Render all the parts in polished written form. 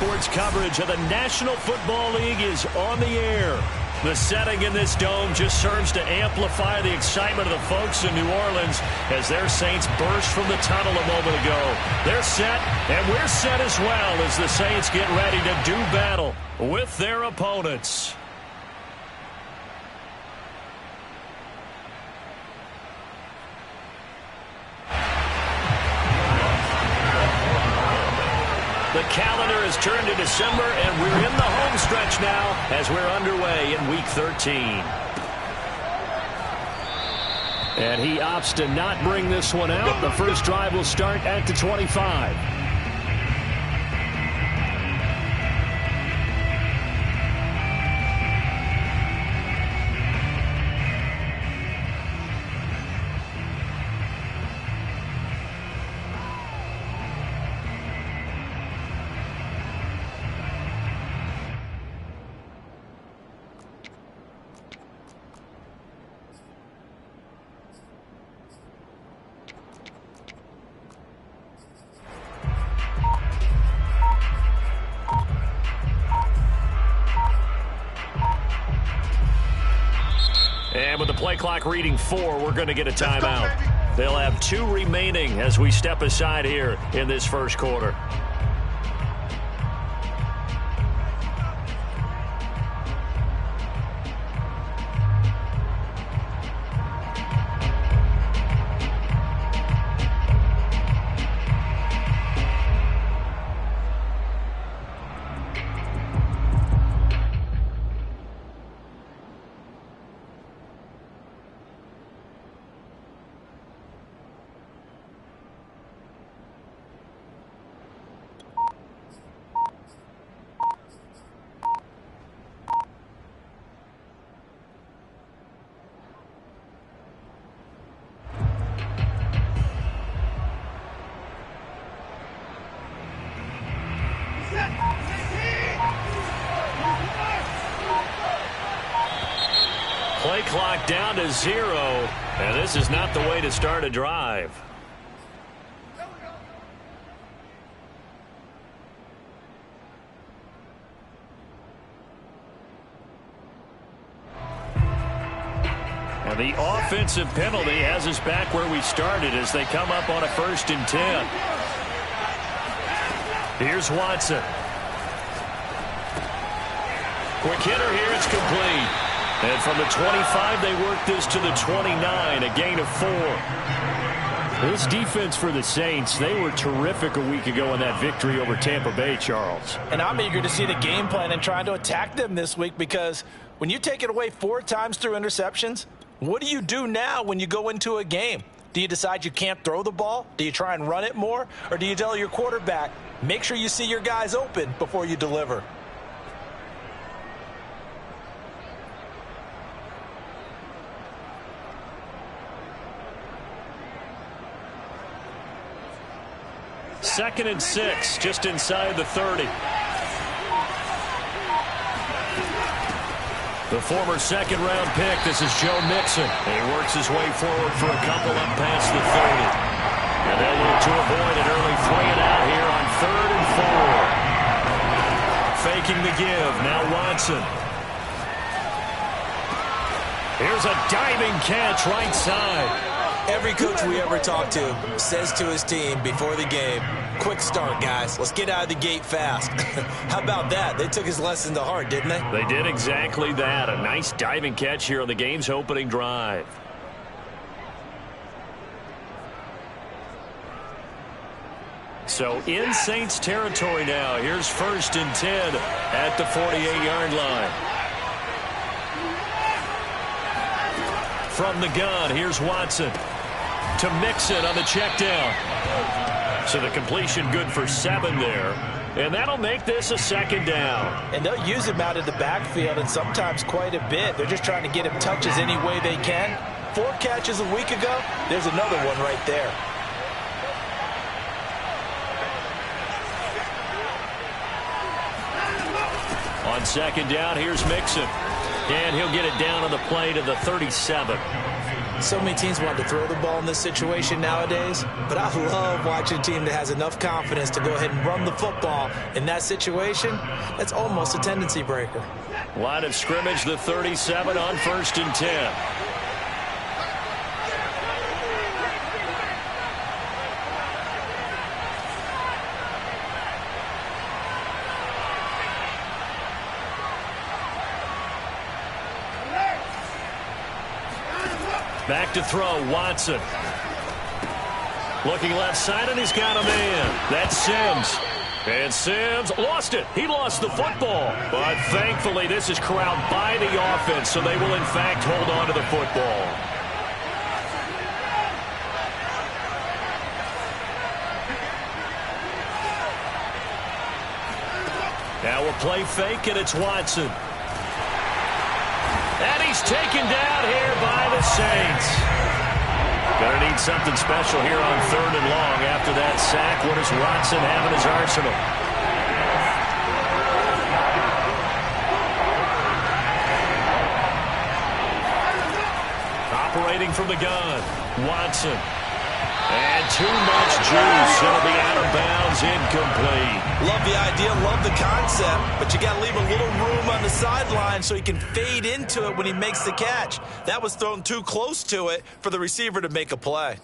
sports coverage of the National Football League is on the air. The setting in this dome just serves to amplify the excitement of the folks in New Orleans as their Saints burst from the tunnel a moment ago. They're set, and we're set as well as the Saints get ready to do battle with their opponents. The calendar has turned to December, and we're in the home stretch now as we're underway in Week 13. And he opts to not bring this one out. The first drive will start at the 25. And with the play clock reading 4, we're going to get a timeout. They'll have 2 remaining as we step aside here in this first quarter. Play clock down to 0, and this is not the way to start a drive. And the offensive penalty has us back where we started as they come up on a 1st and 10. Here's Watson. Quick hitter here, it's complete. And from the 25, they work this to the 29, a gain of 4. This defense for the Saints, they were terrific a week ago in that victory over Tampa Bay, Charles. And I'm eager to see the game plan and trying to attack them this week, because when you take it away 4 times through interceptions, what do you do now when you go into a game? Do you decide you can't throw the ball? Do you try and run it more? Or do you tell your quarterback, make sure you see your guys open before you deliver? Second and 6, just inside the 30. The former second-round pick, this is Joe Mixon. He works his way forward for a couple up past the 30. And they'll look to avoid an early 3-and-out here on 3rd and 4. Faking the give, now Watson. Here's a diving catch right side. Every coach we ever talk to says to his team before the game, quick start, guys. Let's get out of the gate fast. How about that? They took his lesson to heart, didn't they? They did exactly that. A nice diving catch here on the game's opening drive. So in Saints territory now. Here's 1st and 10 at the 48-yard line. From the gun, here's Watson to Mixon on the check down. So the completion good for 7 there. And that'll make this a 2nd down. And they'll use him out of the backfield, and sometimes quite a bit. They're just trying to get him touches any way they can. 4 catches a week ago. There's another one right there. On 2nd down, here's Mixon. And he'll get it down on the play to the 37. So many teams want to throw the ball in this situation nowadays, but I love watching a team that has enough confidence to go ahead and run the football. In that situation, that's almost a tendency breaker. Line of scrimmage, the 37 on 1st and 10. Back to throw, Watson. Looking left side, and he's got a man. That's Sims. And Sims lost it. He lost the football. But thankfully, this is corralled by the offense, so they will, in fact, hold on to the football. Now we'll play fake, and it's Watson. And he's taken down here by the Saints. Gonna need something special here on 3rd and long after that sack. What does Watson have in his arsenal? Operating from the gun, Watson. And too much juice. It'll be out of bounds, incomplete. Love the idea, love the concept, but you got to leave a little room on the sideline so he can fade into it when he makes the catch. That was thrown too close to it for the receiver to make a play.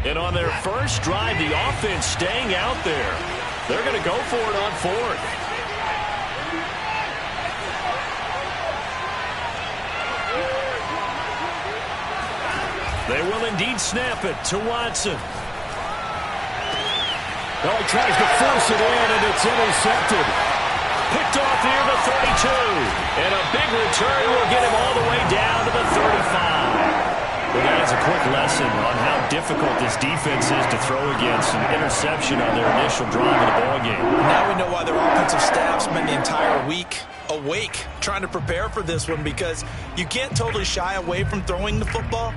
And on their first drive, the offense staying out there. They're going to go for it on 4th. They will indeed snap it to Watson. Well, he tries to force it in, and it's intercepted. Picked off near the 32. And a big return will get him all the way down to the 35. Well, that is a quick lesson on how difficult this defense is to throw against. An interception on their initial drive of the ballgame. Now we know why their offensive staff spent the entire week awake trying to prepare for this one, because you can't totally shy away from throwing the football.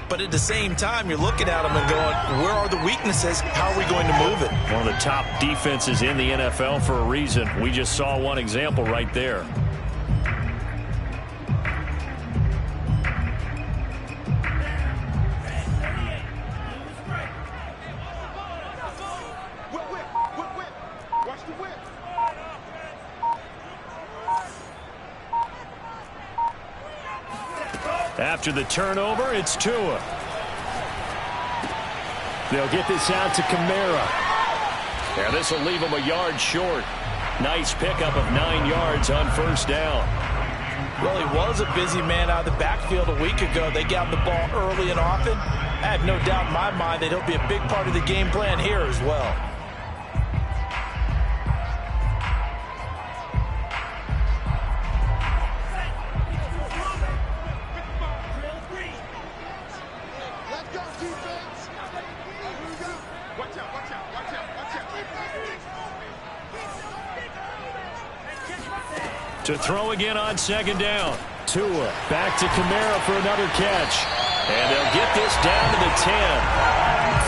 But at the same time, you're looking at them and going, where are the weaknesses? How are we going to move it? One of the top defenses in the NFL for a reason. We just saw one example right there. After the turnover, it's Tua. They'll get this out to Kamara. And this will leave him a yard short. Nice pickup of 9 yards on 1st down. Well, he was a busy man out of the backfield a week ago. They got him the ball early and often. I have no doubt in my mind that he'll be a big part of the game plan here as well. To throw again on 2nd down. Tua back to Kamara for another catch. And they'll get this down to the 10.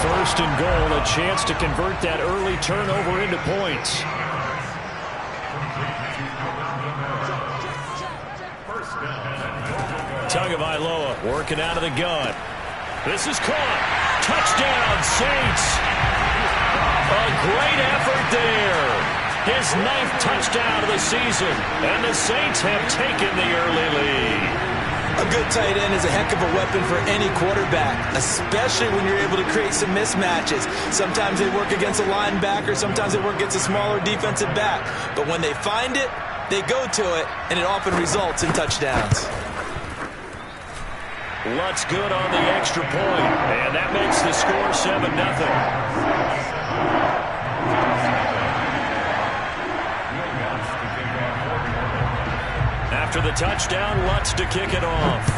1st and goal, a chance to convert that early turnover into points. Tagovailoa working out of the gun. This is caught. Touchdown, Saints. A great effort there. His 9th touchdown of the season, and the Saints have taken the early lead. A good tight end is a heck of a weapon for any quarterback, especially when you're able to create some mismatches. Sometimes they work against a linebacker, sometimes they work against a smaller defensive back. But when they find it, they go to it, and it often results in touchdowns. Lutz good on the extra point, and that makes the score 7-0. After the touchdown, Lutz to kick it off.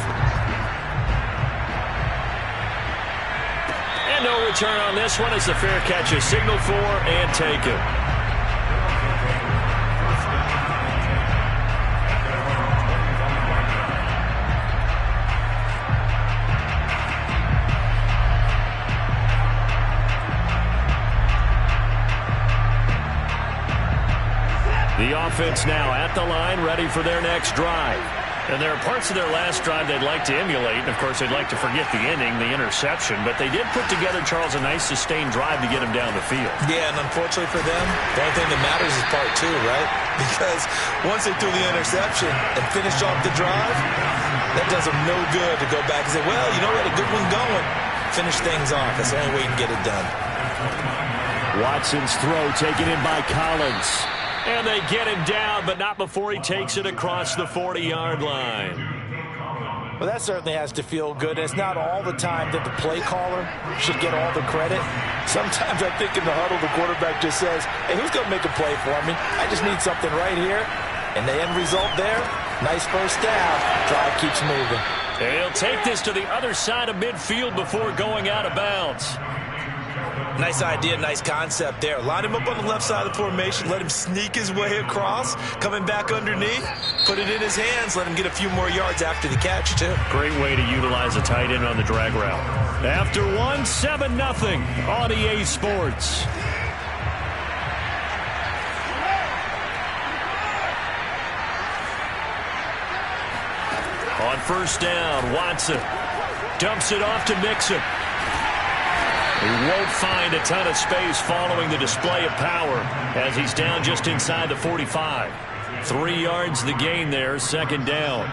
And no return on this one as the fair catch is signaled for and taken. offense now at the line, ready for their next drive. And there are parts of their last drive they'd like to emulate. And, of course, they'd like to forget the ending, the interception. But they did put together, Charles, a nice sustained drive to get them down the field. Yeah, and unfortunately for them, the only thing that matters is part two, right? Because once they threw the interception and finished off the drive, that does them no good to go back and say, well, you know, we had a good one going. Finish things off. That's the only way you can get it done. Watson's throw taken in by Collins. And they get him down, but not before he takes it across the 40-yard line. Well, that certainly has to feel good. It's not all the time that the play caller should get all the credit. Sometimes I think in the huddle, the quarterback just says, hey, who's going to make a play for me? I just need something right here. And the end result there, nice first down. Drive keeps moving. And he'll take this to the other side of midfield before going out of bounds. Nice idea, nice concept there. Line him up on the left side of the formation. Let him sneak his way across. Coming back underneath. Put it in his hands. Let him get a few more yards after the catch, too. Great way to utilize a tight end on the drag route. After 7-0 on EA Sports. On first down, Watson dumps it off to Mixon. He won't find a ton of space following the display of power as he's down just inside the 45. 3 yards the gain there, second down.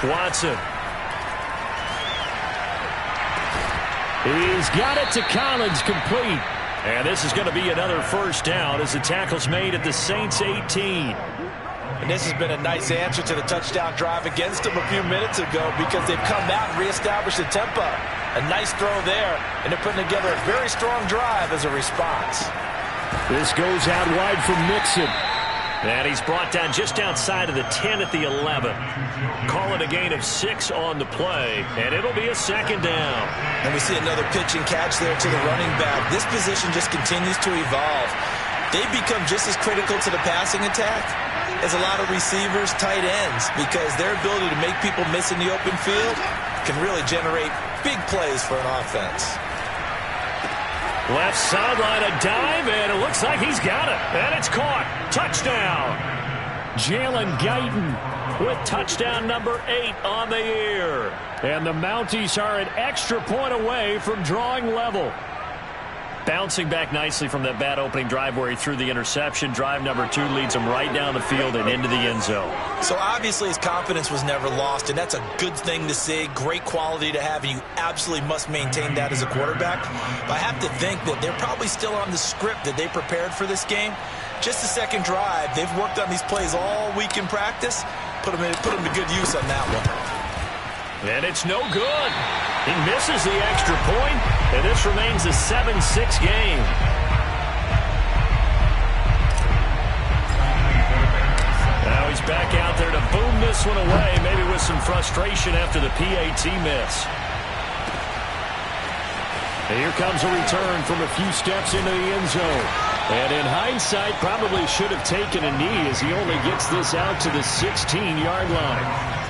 Watson. He's got it to Collins, complete. And this is going to be another first down as the tackle's made at the Saints' 18. And this has been a nice answer to the touchdown drive against them a few minutes ago because they've come out and reestablished the tempo. A nice throw there, and they're putting together a very strong drive as a response. This goes out wide from Mixon. And he's brought down just outside of the 10 at the 11. Call it a gain of 6 on the play, and it'll be a second down. And we see another pitch and catch there to the running back. This position just continues to evolve. They've become just as critical to the passing attack as a lot of receivers, tight ends, because their ability to make people miss in the open field can really generate big plays for an offense. Left sideline, a dive, and it looks like he's got it. And it's caught. Touchdown. Jalen Guyton with touchdown number 8 on the year. And the Mounties are an extra point away from drawing level. Bouncing back nicely from that bad opening drive where he threw the interception. Drive number 2 leads him right down the field and into the end zone. So obviously his confidence was never lost, and that's a good thing to see. Great quality to have, and you absolutely must maintain that as a quarterback. But I have to think that they're probably still on the script that they prepared for this game. Just the second drive, they've worked on these plays all week in practice. Put them to good use on that one. And it's no good. He misses the extra point, and this remains a 7-6 game. Now he's back out there to boom this one away, maybe with some frustration after the PAT miss. And here comes a return from a few steps into the end zone. And in hindsight, probably should have taken a knee as he only gets this out to the 16-yard line.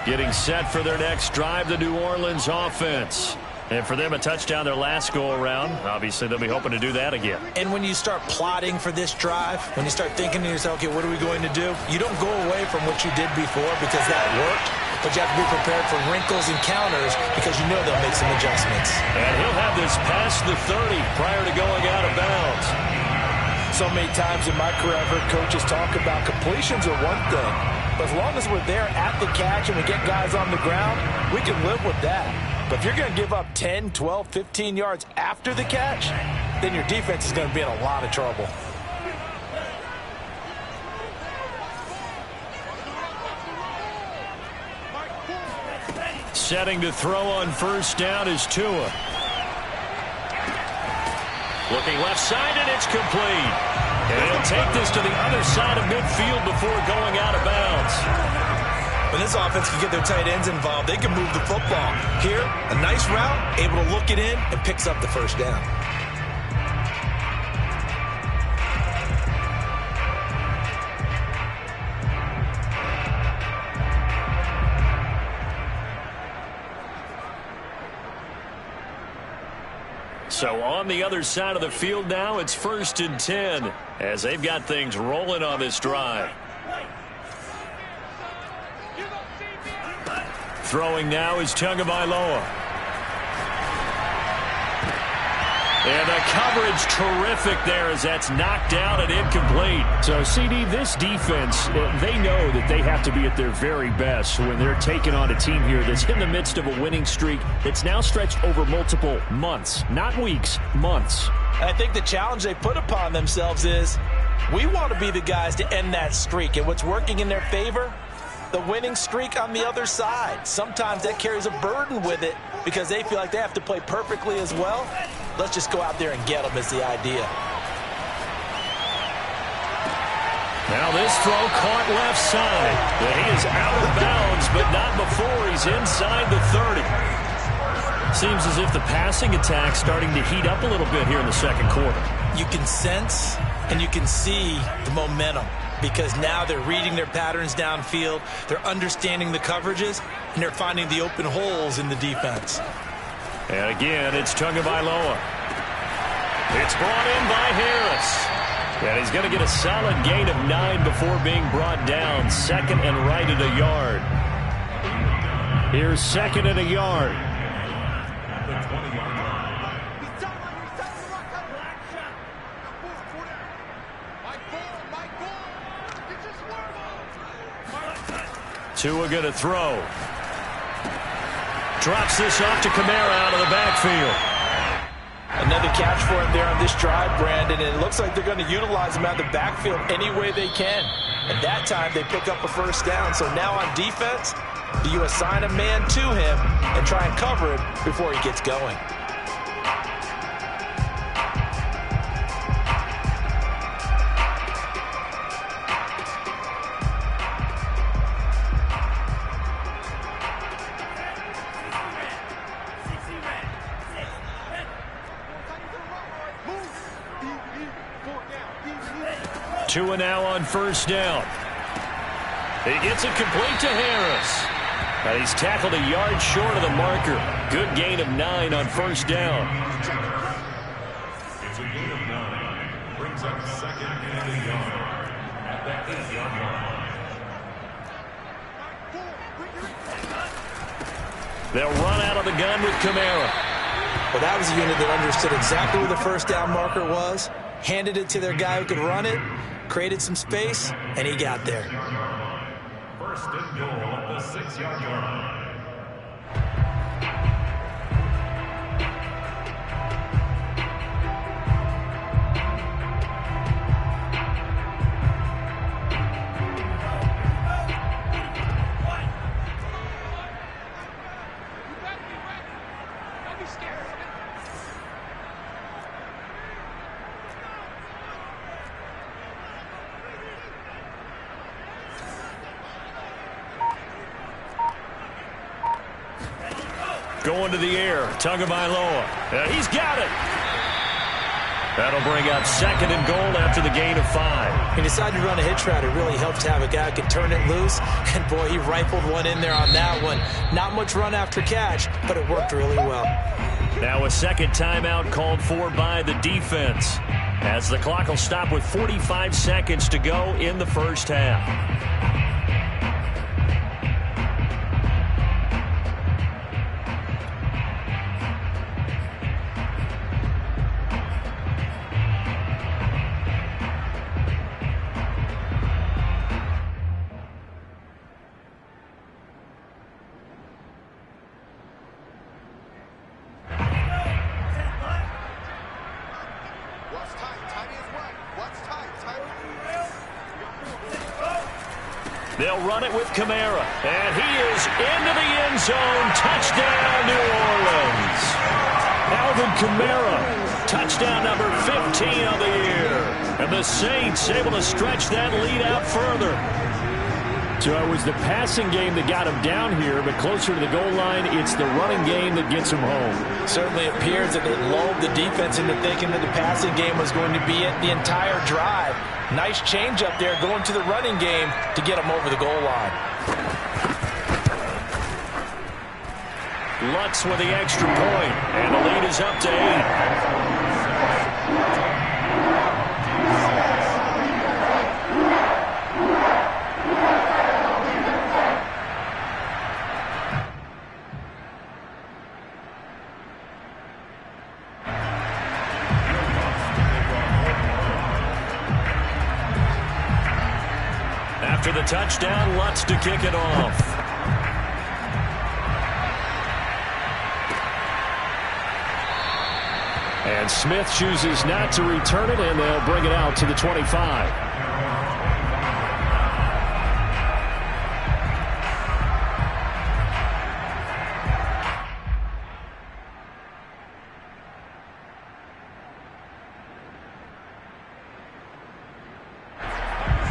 Getting set for their next drive, the New Orleans offense. And for them, a touchdown their last go-around. Obviously, they'll be hoping to do that again. And when you start plotting for this drive, when you start thinking to yourself, okay, what are we going to do? You don't go away from what you did before because that worked, but you have to be prepared for wrinkles and counters because you know they'll make some adjustments. And he'll have this past the 30 prior to going out of bounds. So many times in my career, I've heard coaches talk about completions are one thing. But as long as we're there at the catch and we get guys on the ground, we can live with that. But if you're going to give up 10, 12, 15 yards after the catch, then your defense is going to be in a lot of trouble. Setting to throw on first down is Tua. Looking left side, and it's complete. And he'll take this to the other side of midfield before going out of bounds. When this offense can get their tight ends involved, they can move the football. Here, a nice route, able to look it in, and picks up the first down. So on the other side of the field now, it's 1st and 10 as they've got things rolling on this drive. Throwing now is Tagovailoa. And the coverage terrific there as that's knocked down and incomplete. So, CD, this defense, they know that they have to be at their very best when they're taking on a team here that's in the midst of a winning streak that's now stretched over multiple months, not weeks, months. I think the challenge they put upon themselves is we want to be the guys to end that streak. And what's working in their favor? The winning streak on the other side. Sometimes that carries a burden with it because they feel like they have to play perfectly as well. Let's just go out there and get them is the idea. Now this throw caught left side. He is out of bounds, but not before he's inside the 30. Seems as if the passing attack's starting to heat up a little bit here in the second quarter. You can sense and you can see the momentum because now they're reading their patterns downfield, they're understanding the coverages, and they're finding the open holes in the defense. And again, it's Tagovailoa. It's brought in by Harris. And he's going to get a solid gain of 9 before being brought down. 2nd and right at a yard. Here's 2nd and a yard. Tua going to throw. Drops this off to Kamara out of the backfield. Another catch for him there on this drive, Brandon. And it looks like they're going to utilize him out of the backfield any way they can. At that time, they pick up a first down. So now on defense, do you assign a man to him and try and cover him before he gets going? Tua now on first down. He gets it complete to Harris. And he's tackled a yard short of the marker. Good gain of 9 on first down. It's a gain of 9. Brings up 2nd and a yard at the 8-yard line. They'll run out of the gun with Kamara. Well, that was a unit that understood exactly where the first down marker was, handed it to their guy who could run it, created some space, and he got there. First and goal at the 6-yard line. Going to the air, Tagovailoa. He's got it. That'll bring up 2nd and goal after the gain of 5. He decided to run a hitch route. It really helped to have a guy who could turn it loose. And, boy, he rifled one in there on that one. Not much run after catch, but it worked really well. Now a second timeout called for by the defense, as the clock will stop with 45 seconds to go in the first half. They'll run it with Kamara, and he is into the end zone. Touchdown, New Orleans. Alvin Kamara, touchdown number 15 of the year. And the Saints able to stretch that lead out further. So it was the passing game that got him down here, but closer to the goal line, it's the running game that gets him home. Certainly appears that it lulled the defense into thinking that the passing game was going to be it the entire drive. Nice change up there going to the running game to get him over the goal line. Lutz with the extra point, and the lead is up to 8. After the touchdown, Lutz to kick it off. And Smith chooses not to return it, and they'll bring it out to the 25.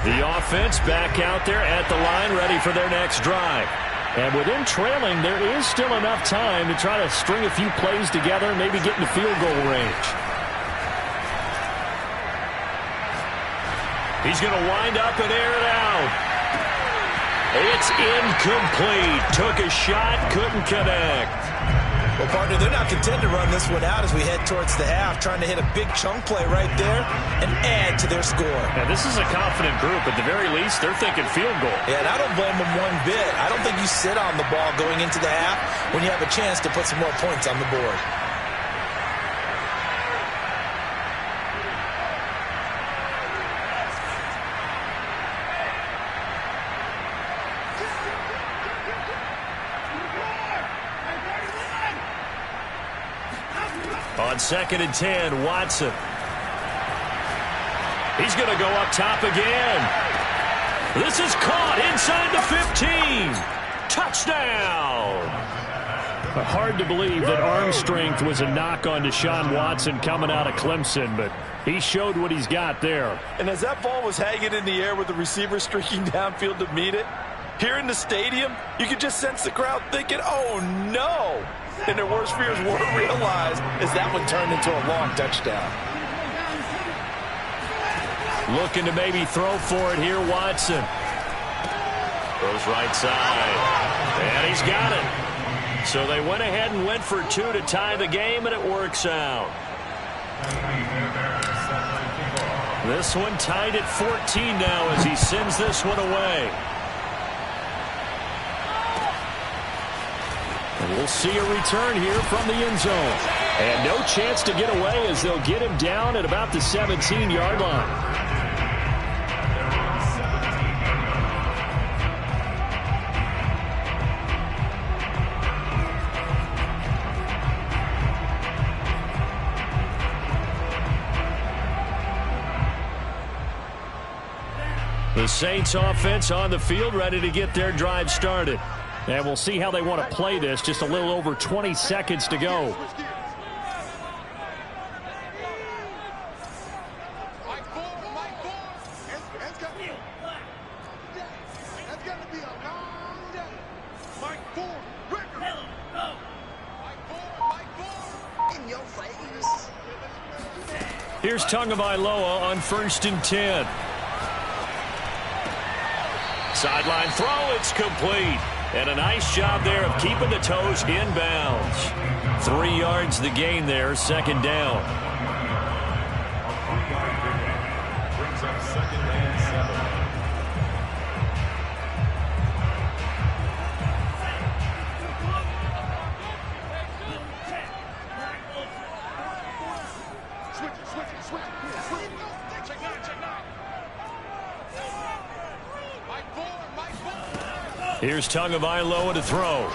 The offense back out there at the line, ready for their next drive. And with him trailing, there is still enough time to try to string a few plays together and maybe get in the field goal range. He's going to wind up and air it out. It's incomplete. Took a shot, couldn't connect. Well, partner, they're not content to run this one out as we head towards the half, trying to hit a big chunk play right there and add to their score. And this is a confident group. At the very least, they're thinking field goal. Yeah, and I don't blame them one bit. I don't think you sit on the ball going into the half when you have a chance to put some more points on the board. On 2nd and 10, Watson. He's going to go up top again. This is caught inside the 15. Touchdown. Hard to believe that arm strength was a knock on Deshaun Watson coming out of Clemson, but he showed what he's got there. And as that ball was hanging in the air with the receiver streaking downfield to meet it, here in the stadium, you could just sense the crowd thinking, oh, no. And their worst fears were realized as that one turned into a long touchdown. Looking to maybe throw for it here, Watson. Throws right side. And he's got it. So they went ahead and went for 2 to tie the game, and it works out. This one tied at 14 now as he sends this one away. And we'll see a return here from the end zone. And no chance to get away as they'll get him down at about the 17-yard line. The Saints offense on the field, ready to get their drive started. And we'll see how they want to play this. Just a little over 20 seconds to go. Here's Tagovailoa on 1st and 10. Sideline throw, it's complete. And a nice job there of keeping the toes inbounds. 3 yards the gain there, 2nd down. Brings up 2nd and 7. Here's Tagovailoa to throw.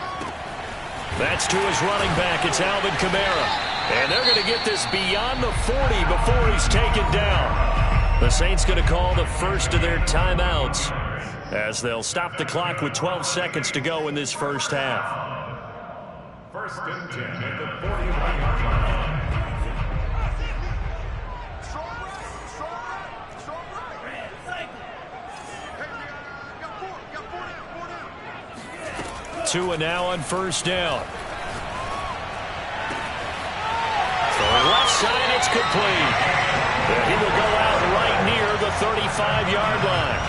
That's to his running back. It's Alvin Kamara. And they're going to get this beyond the 40 before he's taken down. The Saints going to call the first of their timeouts as they'll stop the clock with 12 seconds to go in this first half. 1st and 10 at the 41-yard line. Two and now on 1st down. The left side, it's complete. And he will go out right near the 35-yard line.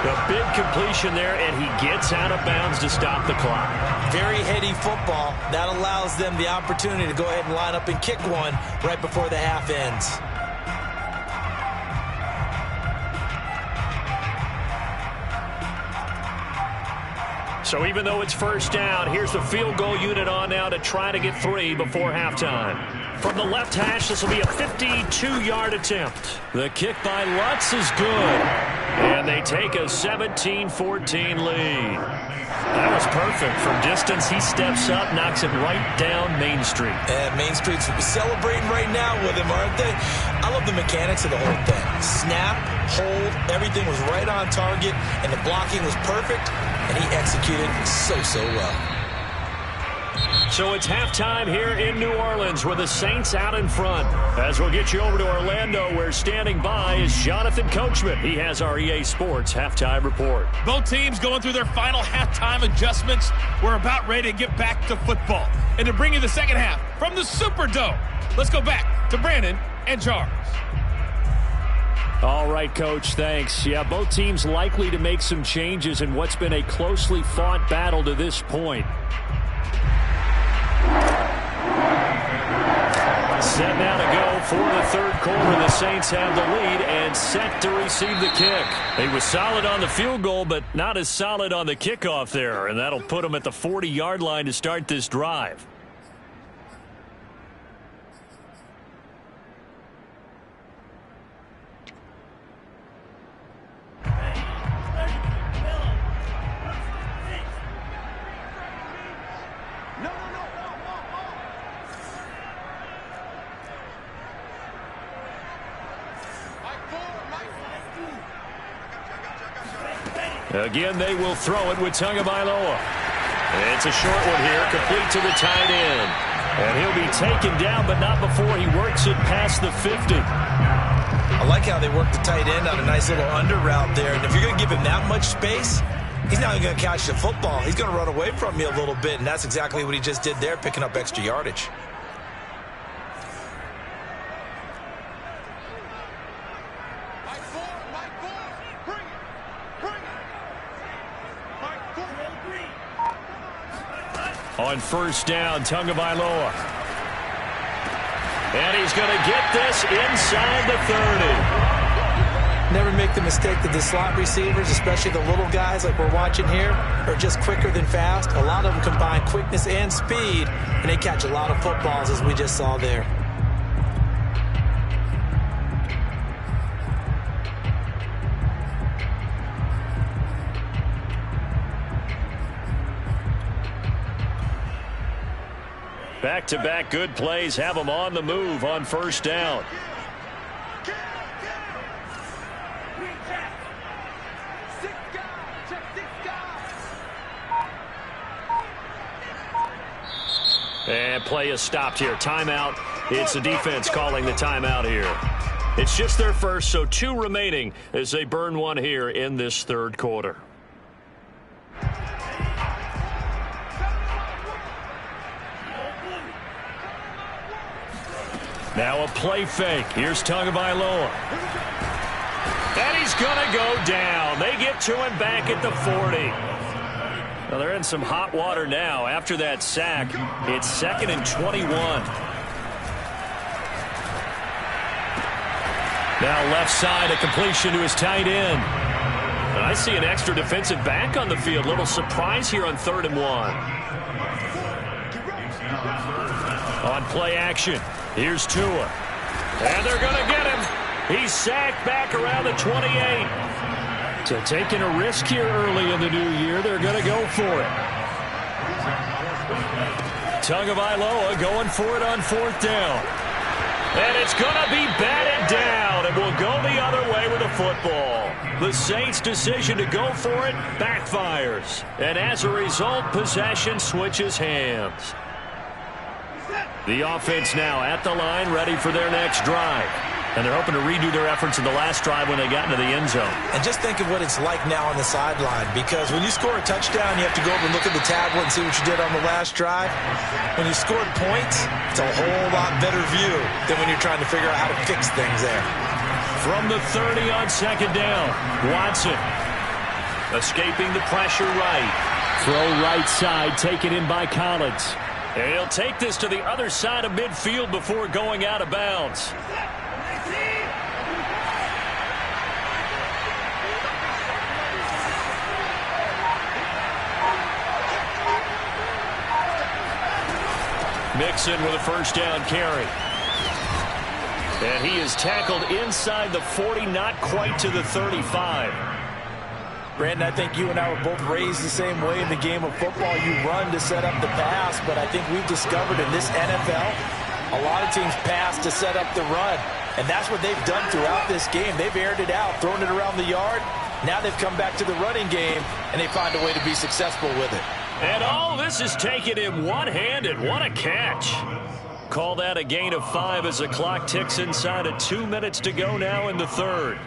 The big completion there, and he gets out of bounds to stop the clock. Very heady football. That allows them the opportunity to go ahead and line up and kick one right before the half ends. So even though it's first down, here's the field goal unit on now to try to get 3 before halftime. From the left hash, this will be a 52-yard attempt. The kick by Lutz is good. And they take a 17-14 lead. That was perfect. From distance, he steps up, knocks it right down Main Street. And Main Street's celebrating right now with him, aren't they? I love the mechanics of the whole thing. Snap, hold, everything was right on target, and the blocking was perfect, and he executed so well. So it's halftime here in New Orleans with the Saints out in front. As we'll get you over to Orlando, where standing by is Jonathan Coachman. He has our EA Sports halftime report. Both teams going through their final halftime adjustments. We're about ready to get back to football. And to bring you the second half from the Superdome, let's go back to Brandon and Charles. All right, Coach, thanks. Yeah, both teams likely to make some changes in what's been a closely fought battle to this point. Set now to go for the third quarter. The Saints have the lead and set to receive the kick. He was solid on the field goal, but not as solid on the kickoff there, and that'll put him at the 40-yard line to start this drive. Again, they will throw it with Tagovailoa. It's a short one here, complete to the tight end. And he'll be taken down, but not before he works it past the 50. I like how they work the tight end on a nice little under route there. And if you're going to give him that much space, he's not even going to catch the football. He's going to run away from you a little bit, and that's exactly what he just did there, picking up extra yardage. On first down, Tagovailoa. And he's going to get this inside the 30. Never make the mistake that the slot receivers, especially the little guys like we're watching here, are just quicker than fast. A lot of them combine quickness and speed, and they catch a lot of footballs, as we just saw there. Back-to-back good plays have them on the move on first down. And play is stopped here. Timeout. It's the defense calling the timeout here. It's just their first, so 2 remaining as they burn one here in this third quarter. Now a play fake. Here's Tagovailoa. And he's going to go down. They get to him back at the 40. Well, they're in some hot water now. After that sack, it's 2nd and 21. Now left side, a completion to his tight end. And I see an extra defensive back on the field. Little surprise here on 3rd and 1. On play action. Here's Tua. And they're going to get him. He's sacked back around the 28. So taking a risk here early in the new year, they're going to go for it. Tagovailoa going for it on 4th down. And it's going to be batted down, and will go the other way with the football. The Saints' decision to go for it backfires. And as a result, possession switches hands. The offense now at the line, ready for their next drive. And they're hoping to redo their efforts in the last drive when they got into the end zone. And just think of what it's like now on the sideline, because when you score a touchdown, you have to go over and look at the tablet and see what you did on the last drive. When you scored points, it's a whole lot better view than when you're trying to figure out how to fix things there. From the 30 on 2nd down, Watson. Escaping the pressure right. Throw right side, taken in by Collins. And he'll take this to the other side of midfield before going out of bounds. Mixon with a first down carry. And he is tackled inside the 40, not quite to the 35. Brandon, I think you and I were both raised the same way in the game of football. You run to set up the pass, but I think we've discovered in this NFL, a lot of teams pass to set up the run. And that's what they've done throughout this game. They've aired it out, thrown it around the yard. Now they've come back to the running game, and they find a way to be successful with it. And all this is taken in one-handed. What a catch. Call that a gain of 5 as the clock ticks inside of 2 minutes to go now in the third.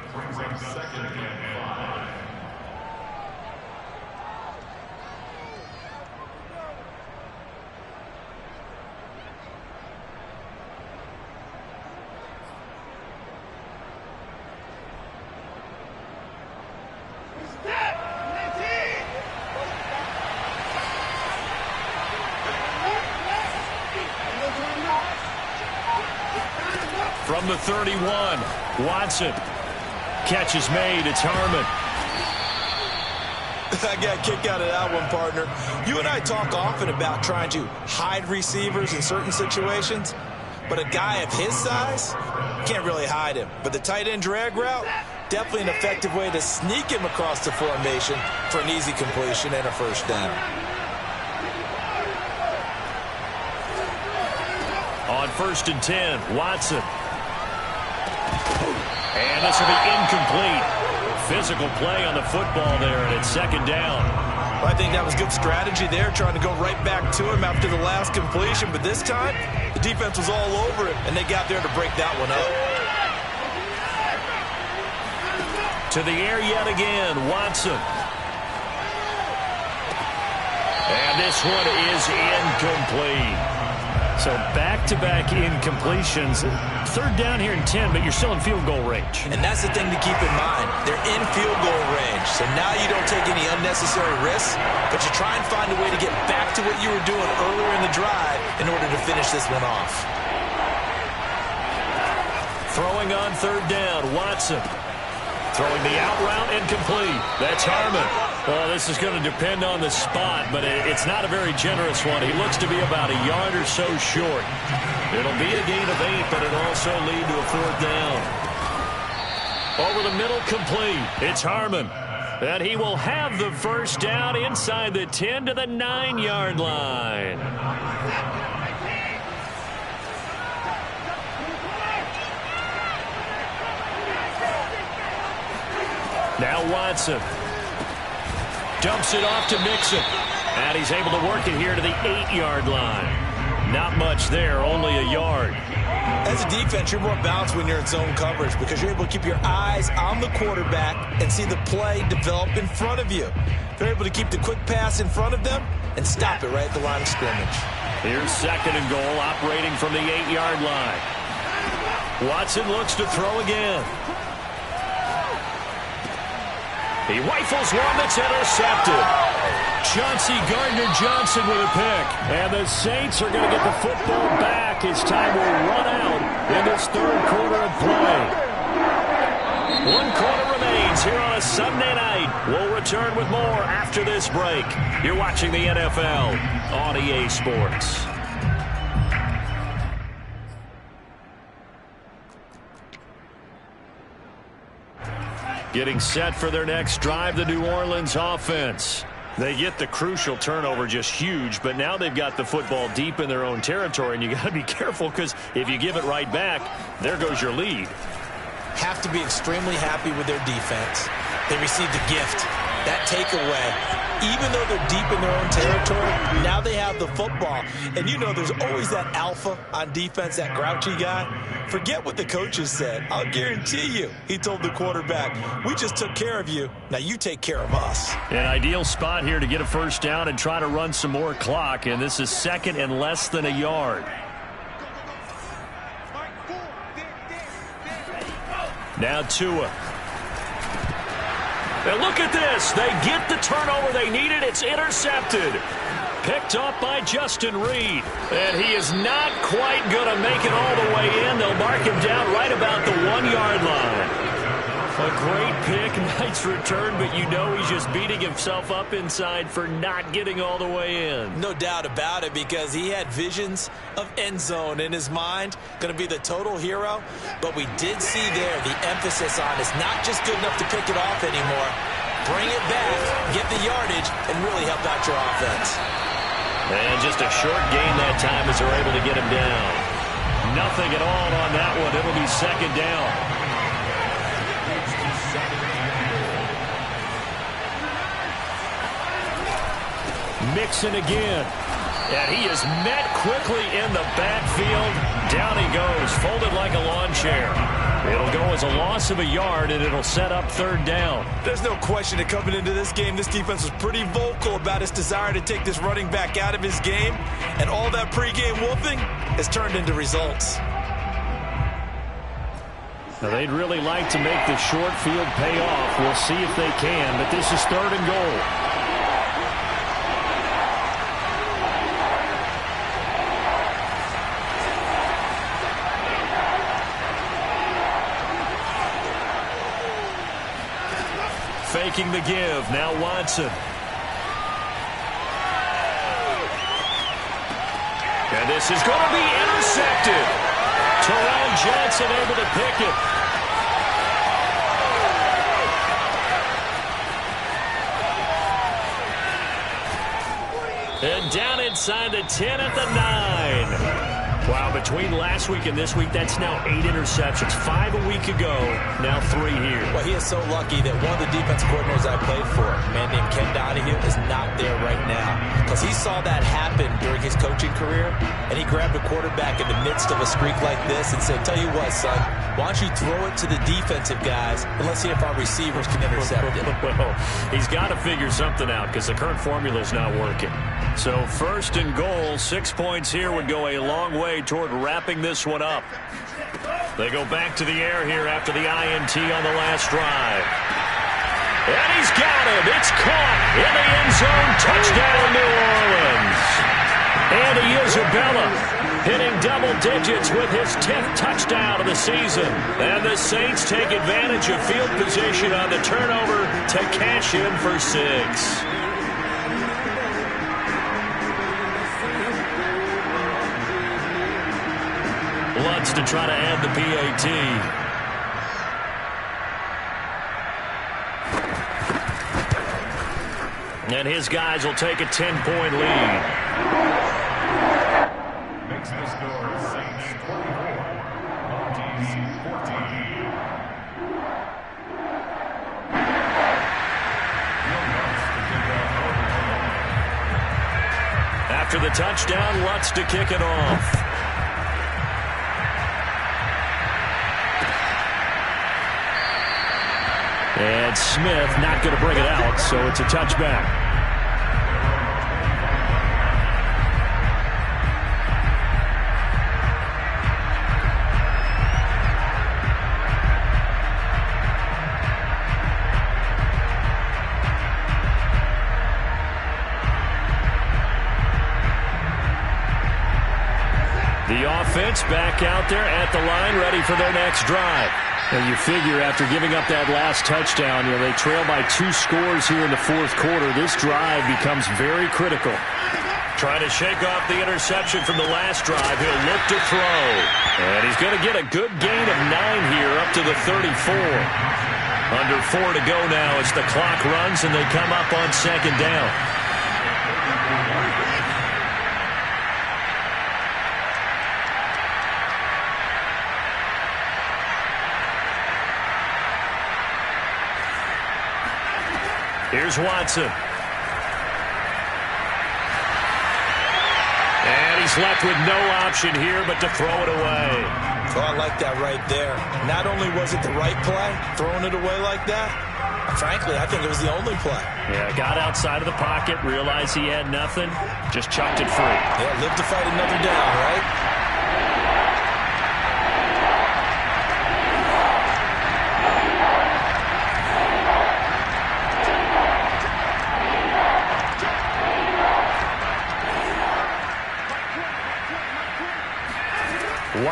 From the 31, Watson. Catch is made. It's Harmon. I got a kick out of that one, partner. You and I talk often about trying to hide receivers in certain situations, but a guy of his size can't really hide him. But the tight end drag route, definitely an effective way to sneak him across the formation for an easy completion and a first down. On 1st and 10, Watson. And this will be incomplete. Physical play on the football there, and it's 2nd down. Well, I think that was good strategy there, trying to go right back to him after the last completion. But this time, the defense was all over it, and they got there to break that one up. To the air yet again, Watson. And this one is incomplete. So back-to-back incompletions. 3rd down here in 10, but you're still in field goal range. And that's the thing to keep in mind. They're in field goal range. So now you don't take any unnecessary risks, but you try and find a way to get back to what you were doing earlier in the drive in order to finish this one off. Throwing on 3rd down, Watson. Throwing the out route incomplete. That's Harmon. Well, this is going to depend on the spot, but it's not a very generous one. He looks to be about a yard or so short. It'll be a gain of 8, but it'll also lead to a 4th down. Over the middle, complete. It's Harmon. And he will have the first down inside the 10 to the 9-yard line. Now Watson dumps it off to Mixon, and he's able to work it here to the 8-yard line. Not much there, only a yard. As a defense, you're more balanced when you're in zone coverage because you're able to keep your eyes on the quarterback and see the play develop in front of you. They're able to keep the quick pass in front of them and stop it right at the line of scrimmage. Here's 2nd and goal, operating from the 8-yard line. Watson looks to throw again. He rifles one that's intercepted. Chauncey Gardner-Johnson with a pick. And the Saints are going to get the football back as time will run out in this 3rd quarter of play. 1 quarter remains here on a Sunday night. We'll return with more after this break. You're watching the NFL on EA Sports. Getting set for their next drive, the New Orleans offense. They get the crucial turnover, just huge, but now they've got the football deep in their own territory, and you got to be careful because if you give it right back, there goes your lead. Have to be extremely happy with their defense. They received a gift. That takeaway, even though they're deep in their own territory, now they have the football. And you know there's always that alpha on defense, that grouchy guy. Forget what the coaches said. I'll guarantee you, he told the quarterback, we just took care of you. Now you take care of us. An ideal spot here to get a first down and try to run some more clock. And this is 2nd and less than a yard. Now Tua. And look at this. They get the turnover they needed. It's intercepted. Picked up by Justin Reed. And he is not quite going to make it all the way in. They'll mark him down right about the 1-yard line. A great pick, nice return, but you know he's just beating himself up inside for not getting all the way in. No doubt about it, because he had visions of end zone in his mind. Going to be the total hero. But we did see there the emphasis on it's not just good enough to pick it off anymore. Bring it back, get the yardage, and really help out your offense. And just a short gain that time as they're able to get him down. Nothing at all on that one. It'll be second down. Mixon again. And he is met quickly in the backfield. Down he goes, folded like a lawn chair. It'll go as a loss of a yard, and it'll set up third down. There's no question that coming into this game, this defense was pretty vocal about its desire to take this running back out of his game. And all that pregame wolfing has turned into results. Now, they'd really like to make the short field pay off. We'll see if they can, but this is third and goal. Faking the give. Now Watson. And this is going to be intercepted. Terrell Johnson able to pick it. And down inside the 10 at the 9. Wow, between last week and this week, that's now 8 interceptions. 5 a week ago, now 3 here. Well, he is so lucky that one of the defense coordinators I played for, a man named Ken Donahue, is not there right now. Because he saw that happen during his coaching career, and he grabbed a quarterback in the midst of a streak like this and said, tell you what, son, why don't you throw it to the defensive guys, and let's see if our receivers can intercept it. Well, he's got to figure something out because the current formula is not working. So first and goal, 6 points here would go a long way toward wrapping this one up. They go back to the air here after the INT on the last drive. And he's got it. It's caught in the end zone. Touchdown, New Orleans. Andy Isabella hitting double digits with his 10th touchdown of the season. And the Saints take advantage of field position on the turnover to cash in for 6. Lutz to try to add the PAT. And his guys will take a 10-point lead. Makes the score Saints 24, Monty's 14. After the touchdown, Lutz to kick it off. And Smith not going to bring it out, so it's a touchback. The offense back out there at the line, ready for their next drive. And you figure after giving up that last touchdown, they trail by 2 scores here in the fourth quarter. This drive becomes very critical. Trying to shake off the interception from the last drive. He'll look to throw. And he's going to get a good gain of 9 here up to the 34. Under 4 to go now as the clock runs and they come up on second down. Here's Watson. And he's left with no option here but to throw it away. Oh, I like that right there. Not only was it the right play, throwing it away like that, frankly, I think it was the only play. Yeah, got outside of the pocket, realized he had nothing, just chucked it free. Yeah, live to fight another down, right?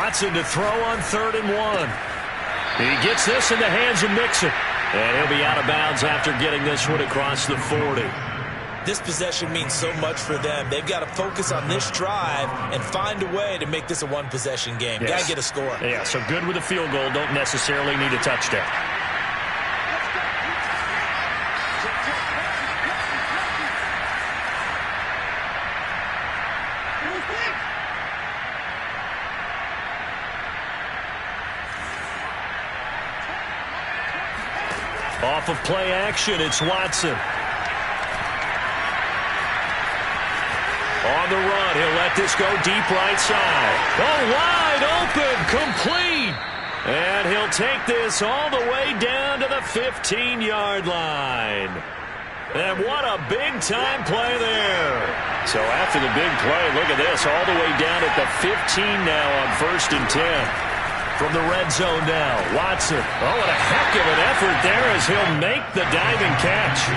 Watson to throw on 3rd and 1. He gets this in the hands of Mixon. And he'll be out of bounds after getting this one across the 40. This possession means so much for them. They've got to focus on this drive and find a way to make this a one-possession game. Yes. Got to get a score. Yeah, so good with a field goal. Don't necessarily need a touchdown. Off of play action, it's Watson. On the run, he'll let this go deep right side. Oh, wide open, complete. And he'll take this all the way down to the 15-yard line. And what a big-time play there. So after the big play, look at this, all the way down at the 15 now on 1st and 10. From the red zone now, Watson. Oh, what a heck of an effort there as he'll make the diving catch.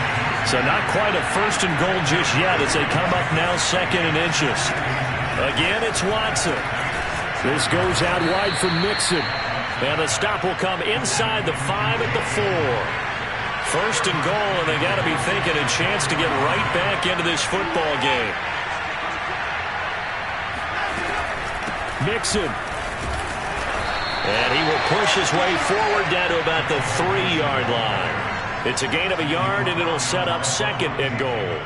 So not quite a 1st and goal just yet as they come up now 2nd and inches. Again, it's Watson. This goes out wide for Mixon. And the stop will come inside the 5 at the 4. 1st and goal, and they got to be thinking a chance to get right back into this football game. Mixon. And he will push his way forward down to about the 3-yard line. It's a gain of a yard, and it'll set up 2nd and goal.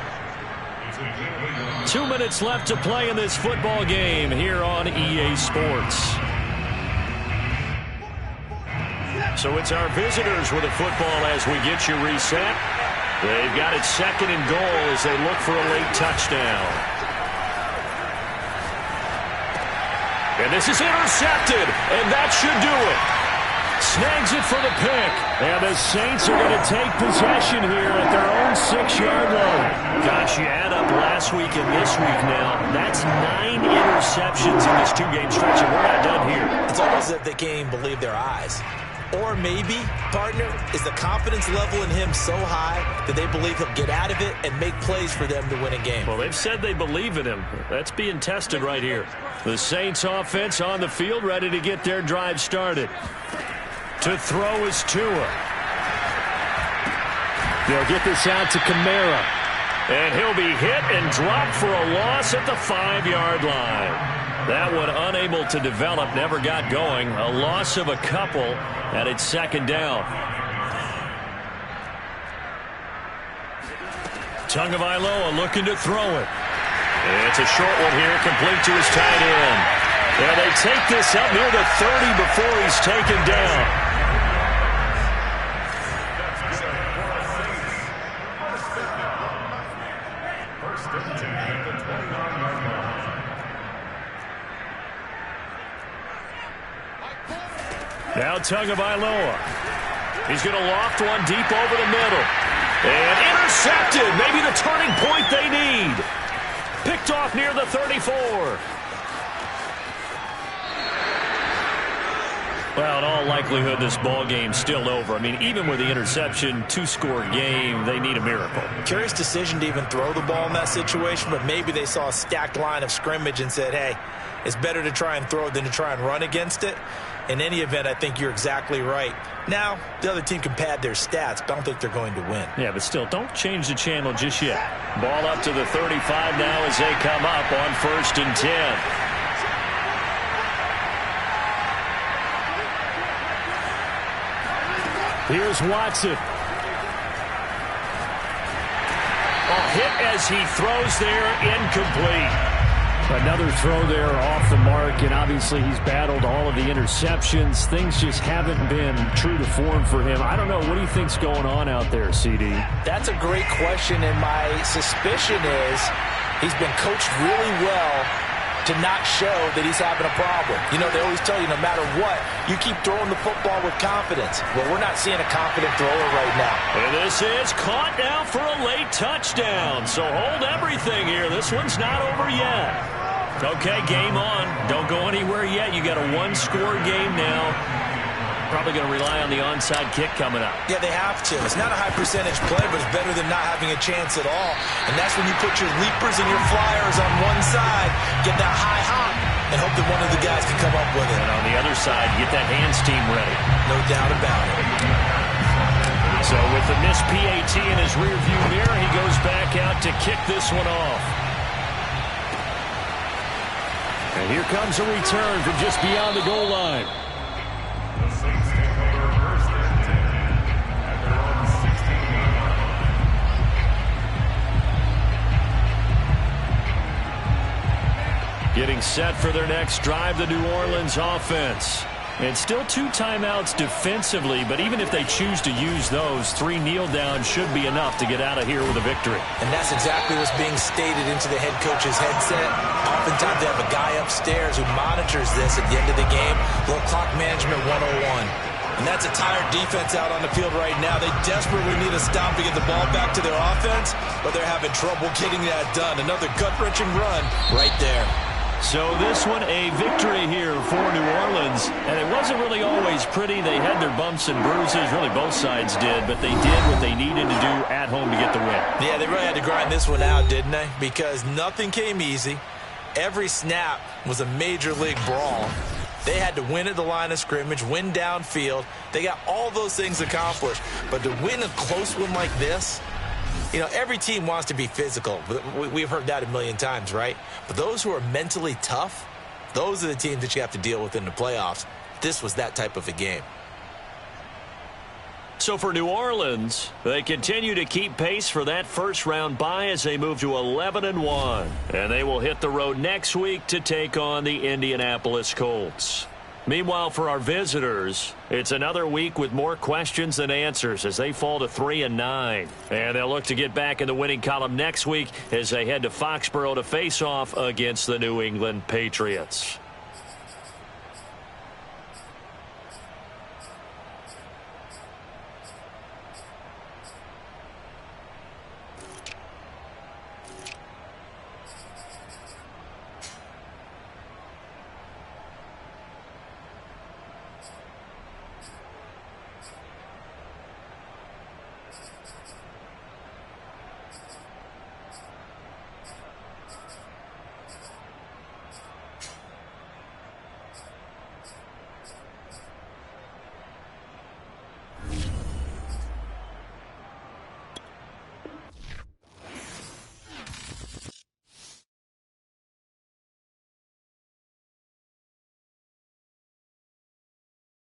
2 minutes left to play in this football game here on EA Sports. So it's our visitors with the football as we get you reset. They've got it 2nd and goal as they look for a late touchdown. And this is intercepted, and that should do it. Snags it for the pick. And the Saints are going to take possession here at their own 6-yard line. Gosh, you add up last week and this week now. That's 9 interceptions in this 2-game stretch, and we're not done here. It's almost as if they can't even believe their eyes. Or maybe, partner, is the confidence level in him so high that they believe he'll get out of it and make plays for them to win a game. Well, they've said they believe in him. That's being tested right here. The Saints offense on the field, ready to get their drive started. To throw is Tua. They'll get this out to Kamara. And he'll be hit and dropped for a loss at the 5-yard line. That one unable to develop, never got going. A loss of a couple, and it's 2nd down. Tagovailoa looking to throw it. It's a short one here, complete to his tight end. And they take this up near the 30 before he's taken down. Now Tagovailoa. He's going to loft one deep over the middle. And intercepted. Maybe the turning point they need. Picked off near the 34. Well, in all likelihood, this ball game's still over. I mean, even with the interception, 2-score game, they need a miracle. Curious decision to even throw the ball in that situation, but maybe they saw a stacked line of scrimmage and said, hey, it's better to try and throw it than to try and run against it. In any event, I think you're exactly right. Now, the other team can pad their stats, but I don't think they're going to win. Yeah, but still, don't change the channel just yet. Ball up to the 35 now as they come up on 1st and 10. Here's Watson. A hit as he throws there, incomplete. Another throw there off the mark, and obviously he's battled all of the interceptions. Things just haven't been true to form for him. I don't know. What do you think's going on out there, CD? That's a great question, and my suspicion is he's been coached really well to not show that he's having a problem. You know, they always tell you no matter what, you keep throwing the football with confidence. Well, we're not seeing a confident thrower right now. And this is caught now for a late touchdown. So hold everything here. This one's not over yet. Okay, game on. Don't go anywhere yet. You got a 1-score game now. Probably going to rely on the onside kick coming up. Yeah, they have to. It's not a high percentage play, but it's better than not having a chance at all. And that's when you put your leapers and your flyers on one side, get that high hop, and hope that one of the guys can come up with it. And on the other side, get that hands team ready. No doubt about it. So with the missed PAT in his rearview mirror, he goes back out to kick this one off. And here comes a return from just beyond the goal line. The Saints take over first and 10 at their own 16-yard line. Getting set for their next drive, the New Orleans offense. And still 2 timeouts defensively, but even if they choose to use those, 3 kneel downs should be enough to get out of here with a victory. And that's exactly what's being stated into the head coach's headset. Oftentimes they have a guy upstairs who monitors this at the end of the game. Little clock management 101. And that's a tired defense out on the field right now. They desperately need a stop to get the ball back to their offense, but they're having trouble getting that done. Another gut-wrenching run right there. So this one, a victory here for New Orleans. And it wasn't really always pretty. They had their bumps and bruises. Really, both sides did. But they did what they needed to do at home to get the win. Yeah, they really had to grind this one out, didn't they? Because nothing came easy. Every snap was a major league brawl. They had to win at the line of scrimmage, win downfield. They got all those things accomplished. But to win a close one like this, you know, every team wants to be physical. We've heard that a million times, right? But those who are mentally tough, those are the teams that you have to deal with in the playoffs. This was that type of a game. So for New Orleans, they continue to keep pace for that first-round bye as they move to 11-1. And they will hit the road next week to take on the Indianapolis Colts. Meanwhile, for our visitors, it's another week with more questions than answers as they fall to 3-9. And they'll look to get back in the winning column next week as they head to Foxborough to face off against the New England Patriots.